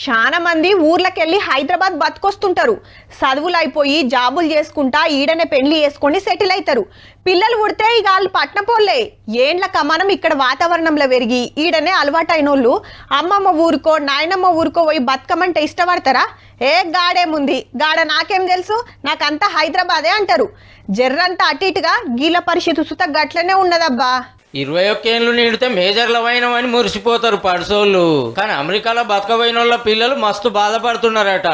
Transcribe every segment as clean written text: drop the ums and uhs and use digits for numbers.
చాలా మంది ఊర్లకెళ్ళి హైదరాబాద్ బతుకొస్తుంటారు. చదువులు అయిపోయి జాబులు చేసుకుంటా ఈడనే పెళ్లి చేసుకొని సెటిల్ అవుతారు. పిల్లలు పుడితే ఇక వాళ్ళు పట్నపోలే. ఏండ్ల కమానం ఇక్కడ వాతావరణంలో పెరిగి ఈడనే అలవాటైనోళ్ళు అమ్మమ్మ ఊరుకో నాయనమ్మ ఊరుకో పోయి బతుకమంటే ఇష్టపడతారా? ఏ గాడేముంది గాడ నాకేం తెలుసు, నాకంతా హైదరాబాదే అంటారు. జర్రంతా అటు ఇటుగా గీల పరిస్థితి సుత గట్లనే ఉన్నదబ్బా. 21 ఏళ్ళు నిండితే మేజర్ల వైనమని మురిసిపోతారు పడిసోళ్ళు. కానీ అమెరికాలో బతకబోయిన వాళ్ళ పిల్లలు మస్తు బాధపడుతున్నారట.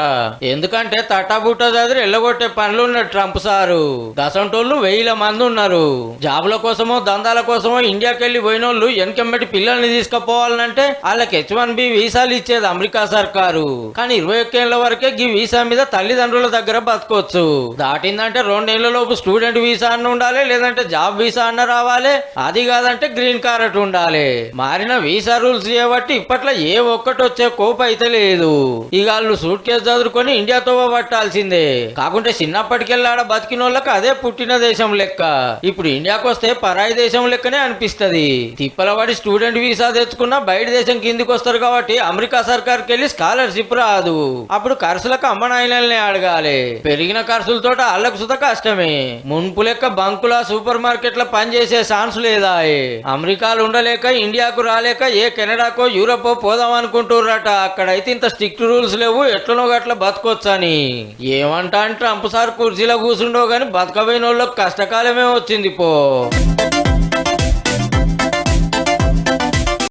ఎందుకంటే తటాబుట్ట చదివి ఎల్లగొట్టే పనులు ఉన్నారు ట్రంప్ సారు. దసంటోళ్ళు 1000 మంది ఉన్నారు. జాబుల కోసమో దందాల కోసమో ఇండియాకి వెళ్ళి పోయినోళ్ళు వెనకెమ్మటి పిల్లల్ని తీసుకుపోవాలంటే వాళ్ళకి H1B వీసాలు ఇచ్చేది అమెరికా సర్కారు. కానీ 21 ఏళ్ల వరకే ఈ వీసా మీద తల్లిదండ్రుల దగ్గర బతకొచ్చు. దాటిందంటే 2 ఏళ్ల లోపు స్టూడెంట్ వీసా అన్న ఉండాలి, లేదంటే జాబ్ వీసా అన్న రావాలి. అది కాదంటే గ్రీన్ కార్డ్ ఉండాలి. మారిన వీసా రూల్స్ చేయబట్టి ఇప్పట్లో ఏ ఒక్కటి వచ్చే కోప అయితే లేదు. ఇక వాళ్ళు సూట్ కేసు చదువుకొని ఇండియాతో పట్టాల్సిందే. కాకుంటే చిన్నప్పటికెళ్ళాడ బతికిన వాళ్ళకి అదే పుట్టిన దేశం లెక్క. ఇప్పుడు ఇండియాకి వస్తే పరాయి దేశం లెక్కనే అనిపిస్తది. తిప్పలవాడి స్టూడెంట్ వీసా తెచ్చుకున్నా బయట దేశం కిందికి వస్తారు కాబట్టి అమెరికా సర్కార్కి వెళ్ళి స్కాలర్షిప్ రాదు. అప్పుడు ఖర్చులకు అమ్మ నాయనల్ని అడగాలి. పెరిగిన ఖర్చులతో వాళ్ళకు సుత కష్టమే. మున్పు లెక్క బంకుల సూపర్ మార్కెట్ల పనిచేసే ఛాన్స్ లేదా? అమెరికాలు ఉండలేక ఇండియాకు రాలేక ఏ కెనడాకో యూరోపో పోదాం అనుకుంటుర్రట. అక్కడైతే ఇంత స్ట్రిక్ట్ రూల్స్ లేవు, ఎట్లనో గట్ల బతకొచ్చని. ఏమంటా అంటే ట్రంప్ సార్ కుర్చీలో కూర్చుండో గాని బతకబోయిన వాళ్ళకి కష్టకాలమే వచ్చింది పో.